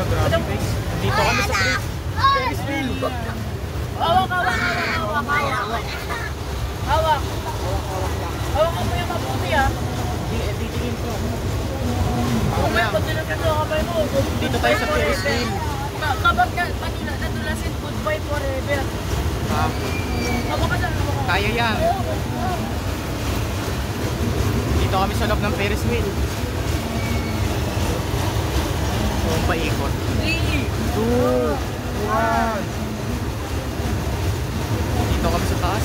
Grabe guys. Dito kami sa Ferris wheel. Hawak. Hawak mo yung mabuti ah. Titingin ko. Kumaya pag nilagyan mo ang kamay mo. Dito tayo sa Ferris wheel. Kapag natulasin, goodbye forever. Hawak ka saan? Kaya yan. Dito kami sa loob ng Ferris wheel. Paikot. 3, 2, 1. Dito kami sa taas.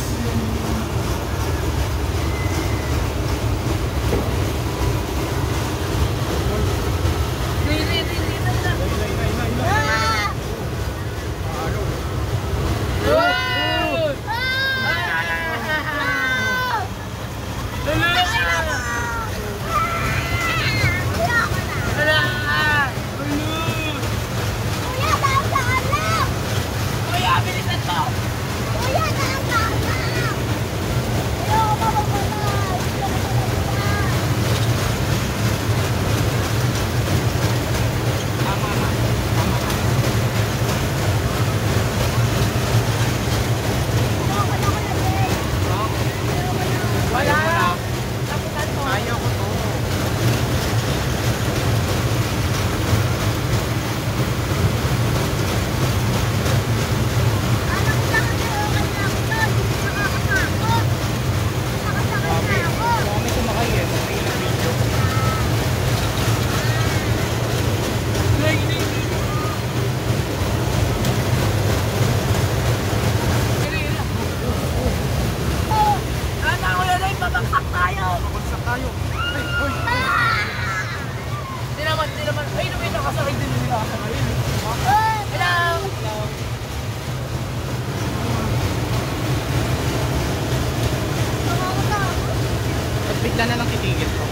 Bigla na lang titigil ko.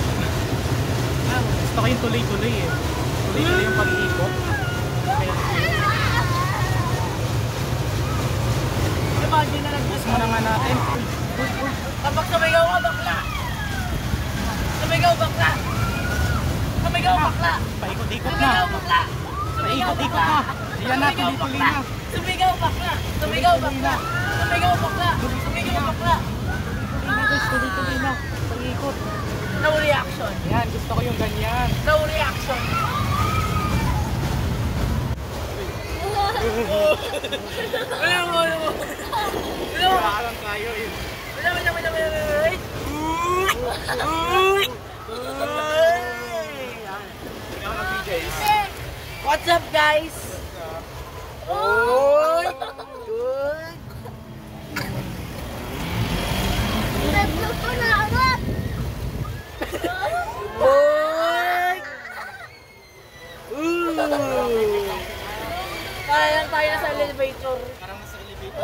Gusto ko yung tuloy-tuloy eh. Tuloy-tuloy yung pag-iikot. Imagine na lang. Bus mo naman natin. Kapag sumigaw ka, bakla! Sumigaw, bakla! Sumigaw, bakla! Paikot-ikot na. Sumigaw, bakla! Paikot-ikot na. Diyan na, tuloy-tuloy na. Sumigaw, bakla! Sumigaw, bakla! Sumigaw, bakla! Sumigaw, bakla! Tuloy-tuloy na. Paikot. No reaction. Yan, gusto ko yung ganyan. No reaction. Wala mo. Wala lang tayo eh. Wait. What's up, guys? Good. Nagluto na agad! Para lang tayo nasa elevator. Parang nasa elevator.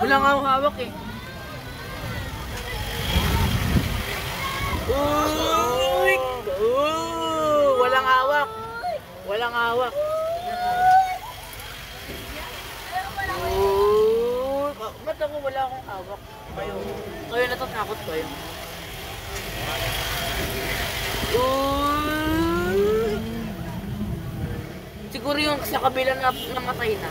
Wala nga akong hawak eh. Walang hawak. Walang hawak. Ba't ako wala akong hawak? Kayo natatakot kayo. Siguro yung sa kabila na namatay na.